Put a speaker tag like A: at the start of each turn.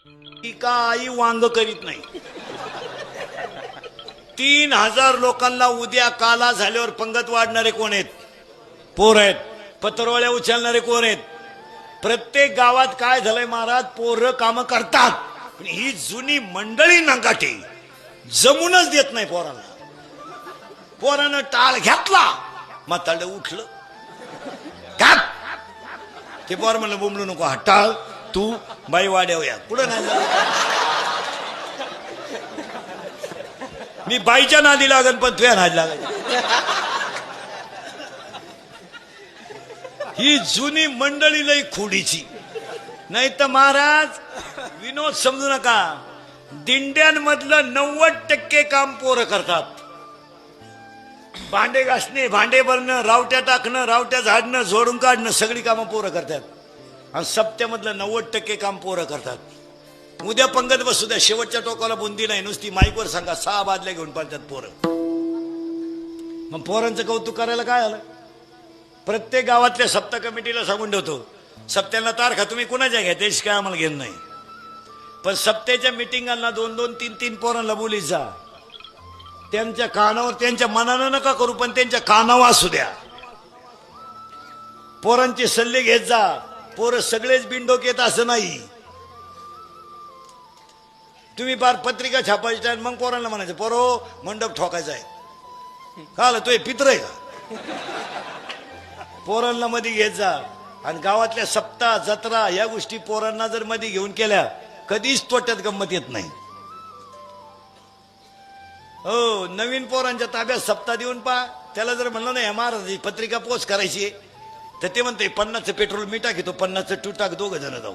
A: ती का आई वांग करीत नाही. 3000 लोकांना उद्या काला झाल्यावर पंगत वाढणारे कोण आहेत? पोर आहेत. पत्रवळ्या उचलणारे कोण आहेत? प्रत्येक गावात काय झालंय महाराज, पोरं काम करतात पण ही जुनी मंडळी नंगाटे जमूनच देत नाही पोराला. पोरानं टाळ घेतला म्हातारं उठलं घात. ते पोर म्हणलं बोंबलू नको, हा टाळ तू बाई वाड्यावया पुढं नाही जात. मी बाईच्या नादी लागन पण तुझ्या नादी लागायची. ही जुनी मंडळी लई खोडीची. नाही तर महाराज विनोद समजू नका, दिंड्यांमधलं 90% काम पोरं करतात. भांडे घासणे, भांडे भरणं, रावट्या टाकणं, रावट्या झाडणं, झोडून काढणं सगळी कामं पोरं करतात. आणि सप्त्यामधलं 90% काम पोरं करतात. उद्या पंगत बसू द्या, शेवटच्या टोकाला बुंदी नाही, नुसती माईकवर सांगा 6 बादल्या घेऊन पाळतात पोरं. मग पोरांचं कौतुक करायला काय आलं? प्रत्येक गावातल्या सप्ताह कमिटीला सांगून ठेवतो, सप्त्याला तारखा तुम्ही कुणाच्या घ्या, त्याची काय आम्हाला घेणं नाही. पण सप्त्याच्या मिटिंगांना 2-2, 3-3 पोरांना बोलीत जा. त्यांच्या कानावर, त्यांच्या मनानं नका करू पण त्यांच्या कानावर असू द्या. पोरांचे सल्ले घेत जा. पोरं सगळेच बिनडोक येत असं नाही. तुम्ही फार पत्रिका छापायची आहे मग पोरांना म्हणायचं पोरो मंडप ठोकायचा आहे. का आलं तो पित्र आहे का? पोरांना मध्ये घेत जा. आणि गावातल्या सप्ताह जत्रा या गोष्टी पोरांना जर मध्ये घेऊन केल्या कधीच तोट्यात गंमत येत नाही. हो, नवीन पोरांच्या ताब्यात सप्ताह देऊन पहा. त्याला जर म्हणलं नाही महाराज पत्रिका पोस्ट करायची तर ते म्हणते 50चं पेट्रोल मी टाकी, तो 50चं तू टाक, दोघं जण जाऊ.